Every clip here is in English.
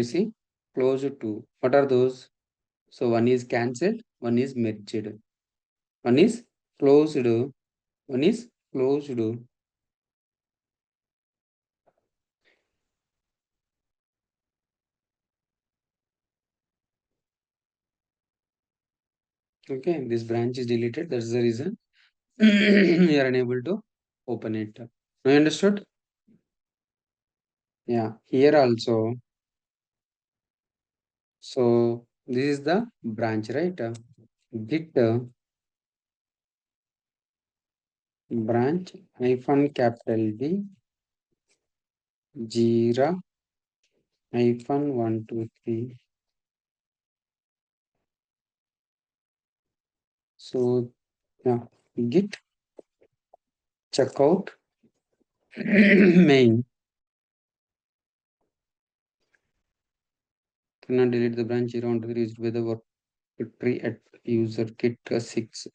you see closed to. What are those? So one is cancelled, one is merged. One is closed, one is closed. Okay, this branch is deleted. That's the reason we are unable to open it. You understood? Yeah, here also. So this is the branch, right? Git branch hyphen capital D Jira hyphen 123. So yeah, Git checkout main. Cannot delete the branch Jira 123 used by the work tree at user kit 6.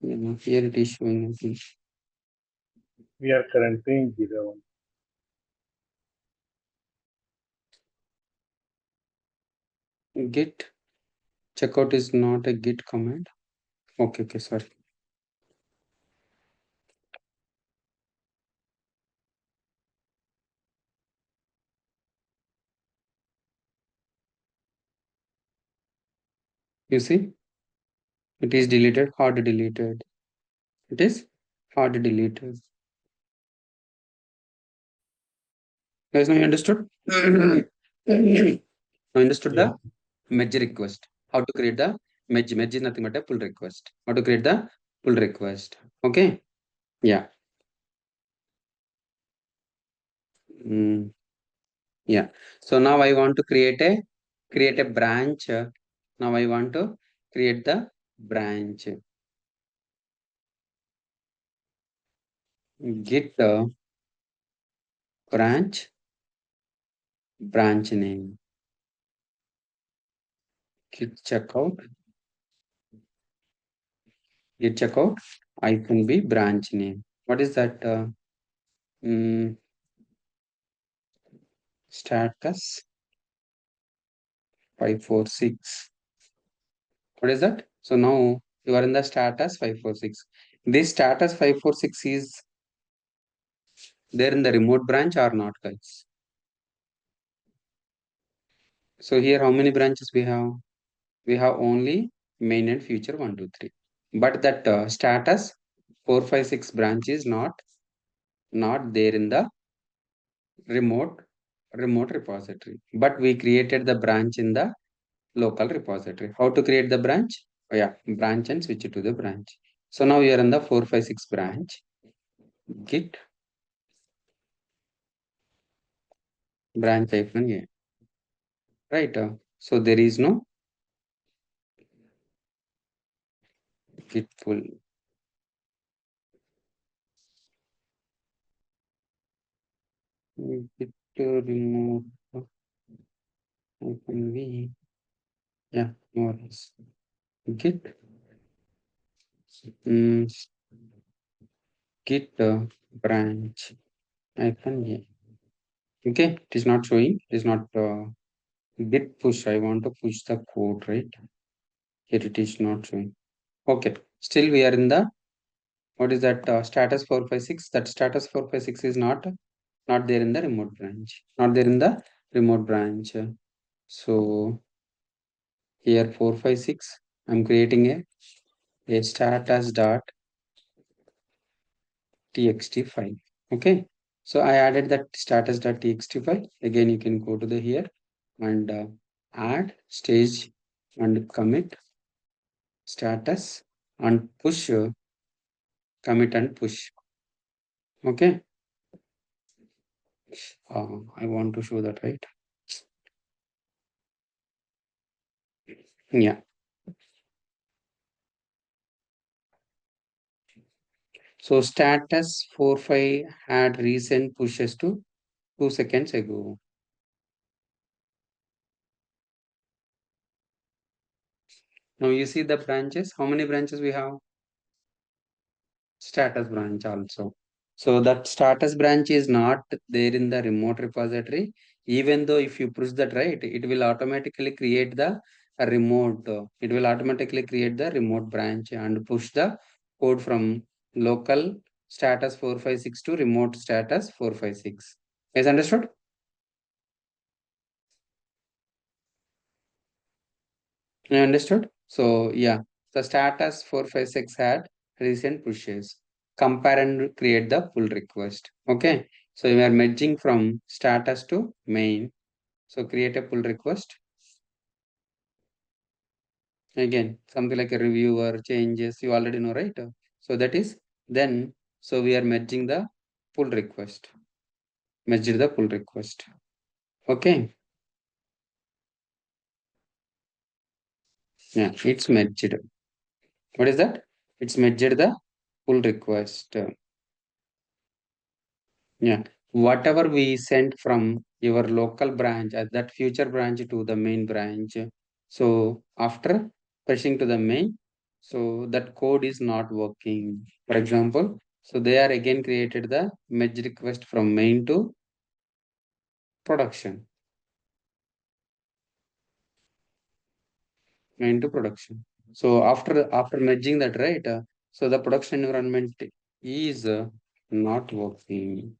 Here it is showing. We are currently in Jira 1. Git checkout is not a Git command. Okay, sorry. You see, it is deleted, hard deleted. It is hard deleted. Guys, now you understood? Now understood Yeah. the merge request. How to create the merge? Merge is nothing but a pull request. How to create the pull request? Okay. Yeah. Yeah. So now I want to create a branch. Now I want to create the branch. Git branch name. Git checkout icon be branch name. What is that? Status 546. What is that? So now you are in the status 546. This status 546 is there in the remote branch or not, guys? So here how many branches we have? We have only main and future 1, 2, 3. But that status 456 branch is not there in the remote repository. But we created the branch in the local repository. How to create the branch? Oh yeah, branch and switch it to the branch. So now we are in the 456 branch. Git branch hyphen a. Right. So there is no git pull. Git remove hyphen v. Yeah, more or less. Git git branch hyphen a. Okay, it is not showing. It is not git push. I want to push the code, right? Here it is not showing. Okay, still we are in the what is that status 456? That status 456 is not there in the remote branch. Not there in the remote branch. So here 456. I'm creating a status dot txt file. Okay. So I added that status dot txt file. Again, you can go to the here and add stage and commit status and push commit and push. Okay. I want to show that, right? Yeah. So status 45 had recent pushes to 2 seconds ago. Now you see the branches. How many branches we have? Status branch also. So that status branch is not there in the remote repository. Even though if you push that right, it will automatically create the remote. It will automatically create the remote branch and push the code from local status 456 to remote status 456. Is understood? You understood? So yeah, the status 456 had recent pushes. Compare and create the pull request. Okay. So we are merging from status to main. So create a pull request. Again, something like a reviewer changes. You already know, right? So that is then. So we are merging the pull request. Merge the pull request. Okay. Yeah, it's merged. What is that? It's merged the pull request. Yeah, whatever we sent from your local branch at that future branch to the main branch. So after pressing to the main, so that code is not working. For example, so they are again created the merge request from main to production, main to production. So after merging that, right? So the production environment is not working.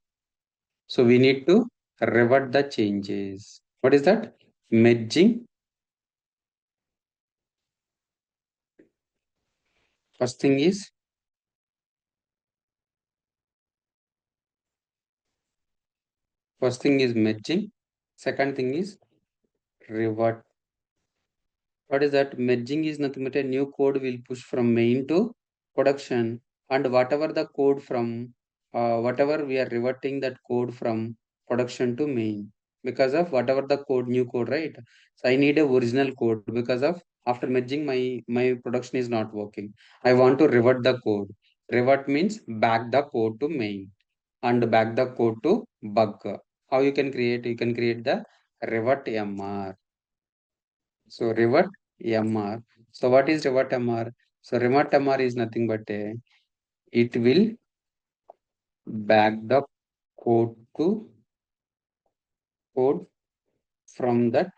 So we need to revert the changes. What is that? Merging. First thing is first thing is merging. Second thing is revert. What is that? Merging is nothing but a new code will push from main to production, and whatever the code from whatever we are reverting that code from production to main because of whatever the code new code, right? So I need a original code because of after merging my production is not working. I want to revert the code. Revert means back the code to main and back the code to bug. How you can create? You can create the revert mr. So revert mr. So what is revert mr? So revert mr is nothing but a it will back the code to code from that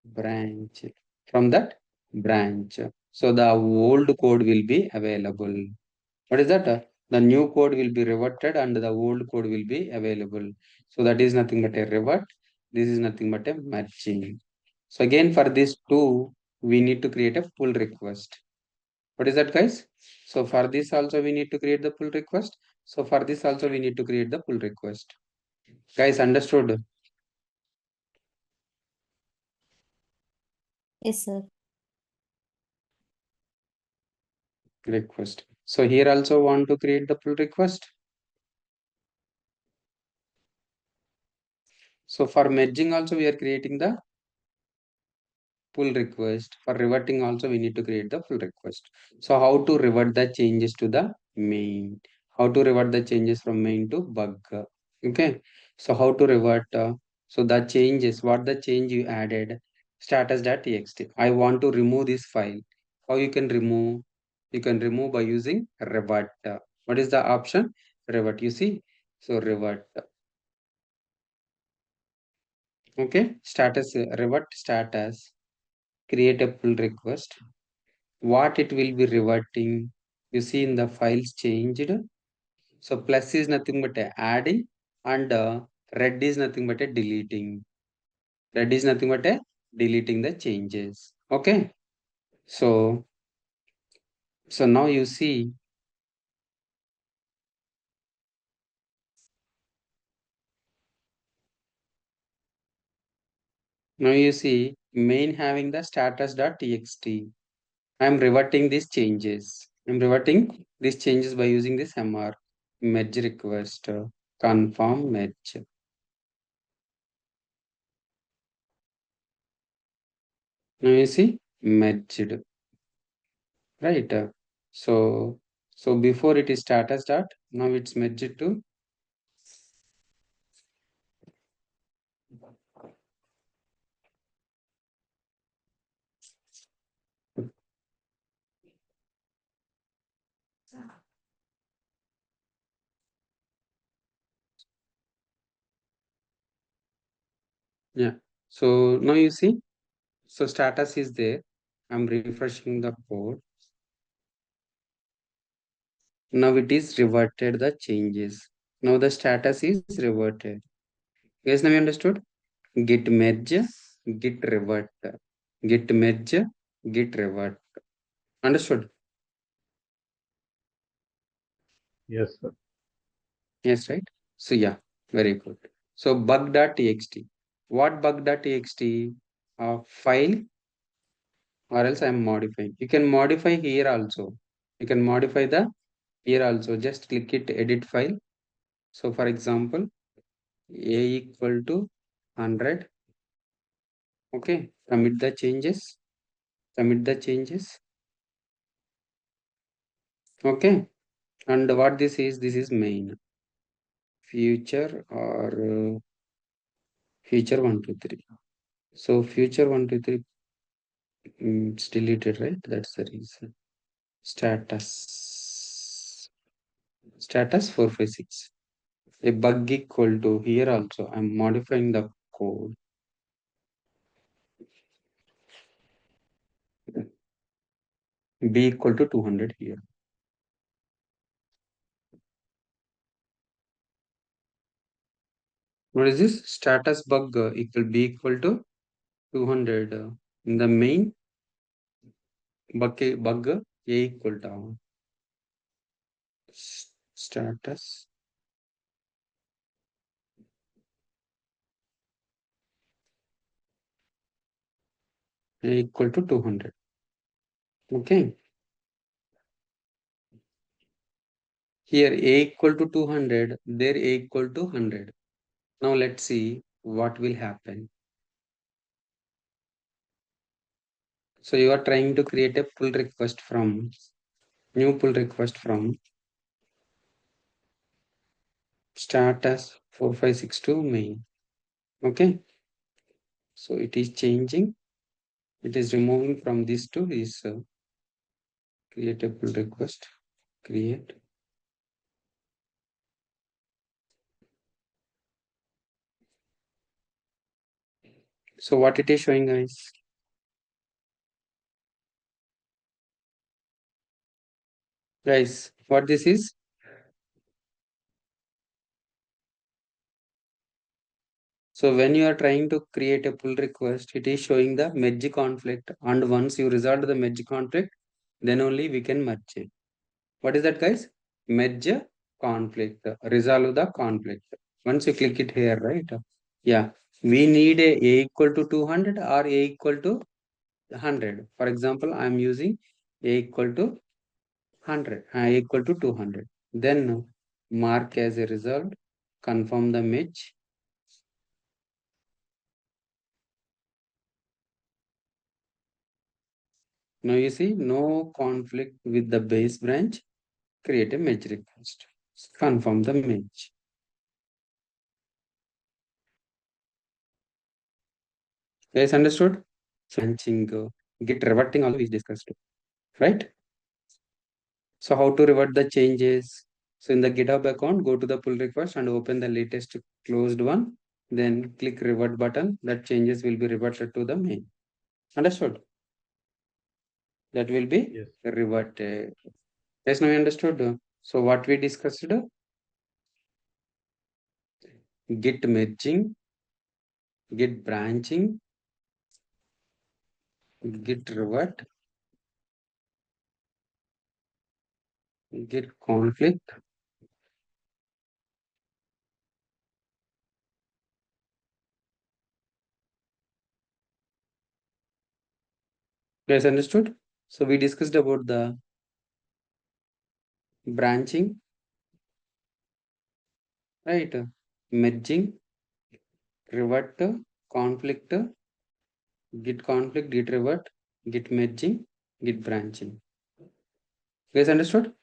branch. From that branch. So the old code will be available. What is that? The new code will be reverted and the old code will be available. So that is nothing but a revert. This is nothing but a matching. So again for this two, we need to create a pull request. What is that, guys? So for this also we need to create the pull request. So for this also we need to create the pull request. Guys, understood? Yes, sir. Request. So here also want to create the pull request. So for merging also we are creating the pull request. For reverting also we need to create the pull request. So how to revert the changes to the main? How to revert the changes from main to bug? Okay. So how to revert? So the changes, what the change you added? Status.txt. I want to remove this file. How you can remove? You can remove by using revert. What is the option? Revert. You see? So revert. Okay. Status revert status. Create a pull request. What it will be reverting, you see in the files changed. So plus is nothing but a adding and red is nothing but a deleting. Red is nothing but a deleting the changes. Okay. So now you see, main having the status.txt. I am reverting these changes. I'm reverting these changes by using this mr merge request confirm merge. Now you see merged. Right. So before it is status dot, now it's merged to Yeah. So now you see, so status is there. I'm refreshing the code. Now it is reverted the changes. Now the status is reverted. Yes, now you understood? Git merge, git revert, git merge, git revert. Understood? Yes, sir. Yes, right? So yeah, very good. So bug.txt. What bug.txt? File, or else I'm modifying. You can modify here also. You can modify the here also. Just click it, edit file. So for example, a equal to 100. Okay, commit the changes. Commit the changes. Okay, and what this is? This is main future or future 123. So future 123 it's deleted, right? That's the reason. Status 456. A bug equal to here also. I'm modifying the code. B equal to 200 here. What is this? Status bug equal B equal to 200. In the main bug A equal to status A equal to 200. Okay. Here A equal to 200, there A equal to 100. Now let's see what will happen. So you are trying to create a pull request from new pull request from status 4562 main. Okay. So it is changing. It is removing from this to this create a pull request. Create. So what it is showing, guys? Guys, what this is? So when you are trying to create a pull request, it is showing the merge conflict. And once you resolve the merge conflict, then only we can merge it. What is that, guys? Merge conflict. Resolve the conflict. Once you click it here, right? Yeah. We need a equal to 200 or a equal to 100. For example, I am using a equal to 100, equal to 200. Then mark as a result, confirm the match. Now you see no conflict with the base branch. Create a match request. Confirm the match. Guys, understood? So branching, git reverting also is discussed, right? So how to revert the changes? So in the GitHub account, go to the pull request and open the latest closed one. Then click revert button. That changes will be reverted to the main. Understood? That will be Yes. reverted. Yes, now you understood. So what we discussed, git merging, git branching, git revert, git conflict. Guys, understood? So we discussed about the branching, right? Merging, revert, conflict, git revert, git merging, git branching. Guys, understood?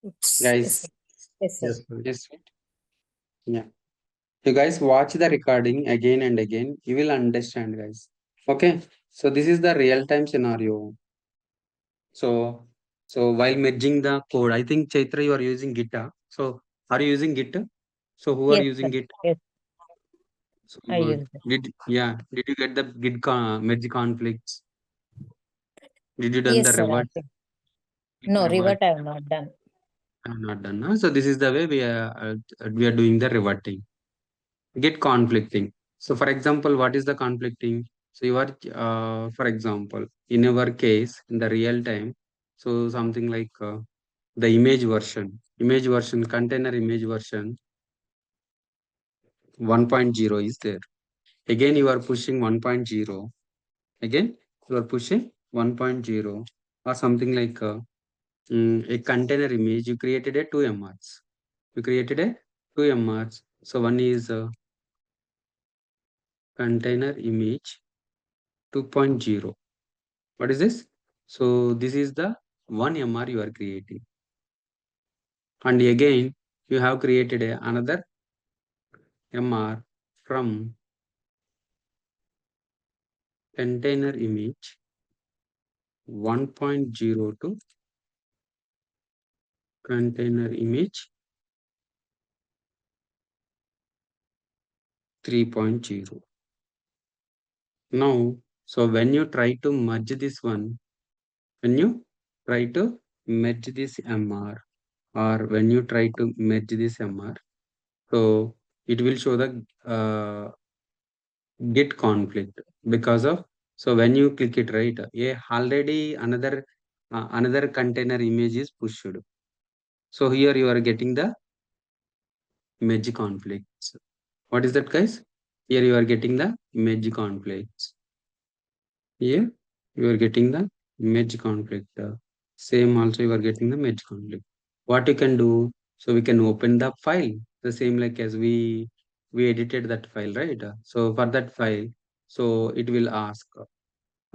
Yes, yes, Guys, sir. Yes, sir. Yes, sir. yes, right? Yeah. You guys watch the recording again and again. You will understand, guys. Okay. So this is the real time scenario. So, so while merging the code, I think Chaitra, you are using Git. So, are you using Git? So, who are Yes, using sir. Git? Yes. So I use it. did you get the merge conflicts? Did you done the Yes, sir. revert? Git No, revert? revert I have not done. I have not done. So this is the way we are doing the reverting. Get conflicting. So for example, what is the conflicting? So you are, for example, in our case, in the real time, so something like the image version, container image version 1.0 is there. Again, you are pushing 1.0. Again, you are pushing 1.0 or something like a container image. You created a 2 MRs. You created a 2 MRs. So one is container image 2.0. What is this? So this is the 1 MR you are creating. And again, you have created another MR from container image 1.0 to container image 3.0. Now, so when you try to merge this one, when you try to merge this MR or when you try to merge this MR, so it will show the git conflict because of, so when you click it, right, yeah, already another container image is pushed. So here you are getting the merge conflicts. What is that, guys? Here you are getting the merge conflicts. Here you are getting the merge conflict. Same also you are getting the merge conflict. What you can do, so we can open the file, the same like as we edited that file, right? So for that file, so it will ask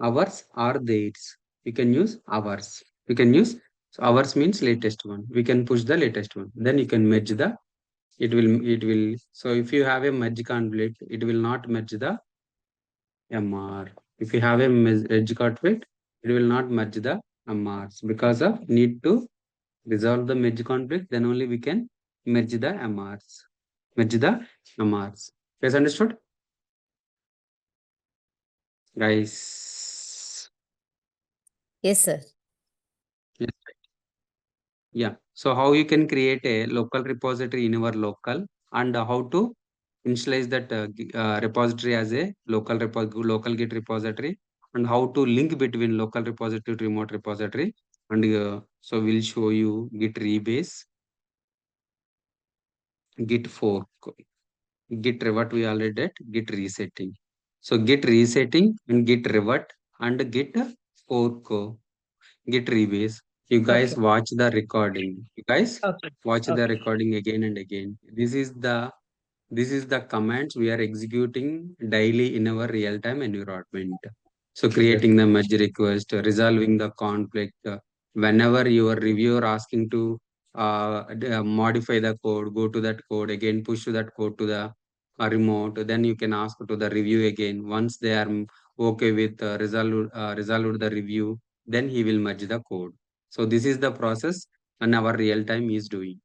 hours or dates. We can use hours. We can use, so hours means latest one. We can push the latest one. Then you can merge the, it will. So if you have a merge conflict, it will not merge the MR. If you have a merge conflict, it will not merge the MRs because of need to resolve the merge conflict. Then only we can merge the MRs. Merge the MRs. Guys, understood? Guys. Yes, sir. Yes. Yeah. So how you can create a local repository in your local, and how to initialize that repository as a local Git repository, and how to link between local repository to remote repository. And so we'll show you Git rebase, Git fork, Git revert we already did, Git resetting. So Git resetting and Git revert and Git fork, Git rebase. You guys Okay. watch the recording. You guys Okay. watch the Okay. recording again and again. This is the commands we are executing daily in our real-time environment. So Yes. creating the merge request, resolving the conflict. Whenever your reviewer asking to modify the code, go to that code again, push that code to the remote. Then you can ask to the review again. Once they are okay with resolve the review, then he will merge the code. So this is the process and our real time is doing.